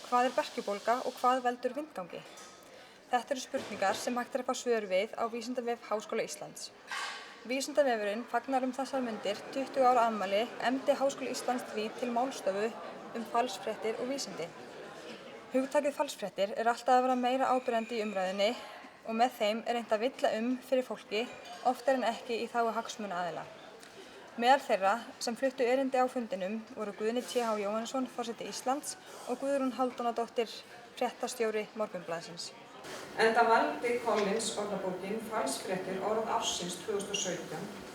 Hvað berkjubólga og hvað veldur vindgangi? Þetta eru spurningar sem hægt að fá svör við á Vísindavef Háskóla Íslands. Vísindavefurinn fagnar þessar mundir 20 ára afmæli efndi Háskóla Íslands því til málstofu falsfréttir og vísindi. Hugtakið falsfréttir alltaf að vera meira áberandi í umræðunni og með þeim reynt að villa fyrir fólki, oftar en ekki í þágu hagsmunaaðila. Meðal þeirra sem fluttu erindi á fundinum voru Guðni T.H. Jóhannesson, forseti Íslands og Guðrún Hálfdánadóttir, fréttastjóri Morgunblaðsins. Enda valdi Collins orðabókin falsfréttir orð ársins 2017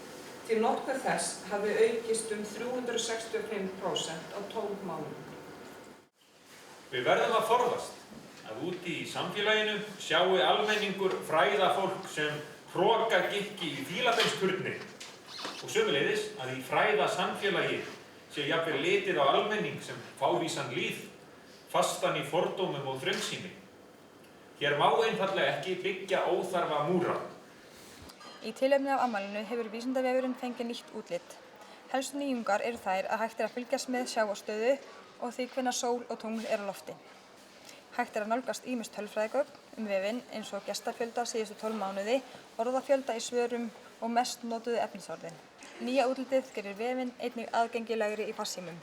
því notkun þess hafði aukist 365% á 12 mánuðum. Við verðum að forðast að úti í samfélaginu sjái almenningur fræðafólk sem hroka gikki í fílabeinsturni og sömuleiðis að í fræða samfélagi sé jafnvel litið á almenning sem fávísan lýð, fastan í fordómum og þröngsýni. Hér má einfaldlega ekki byggja óþarfa múra. Í tilefni af afmælinu hefur Vísindavefurinn fengið nýtt útlit. Helstu nýjungar eru þær að hægt að fylgjast með sjávarstöðu og því hvenær sól og tungl á lofti. Hægt að nálgast ýmis tölfræðigögn vefinn eins og gestafjölda síðustu 12 mánuði, orðafjölda í svörum og mest notuðu efnisorðin. Nýja útlitið gerir vefinn einnig aðgengilegri í farsímum.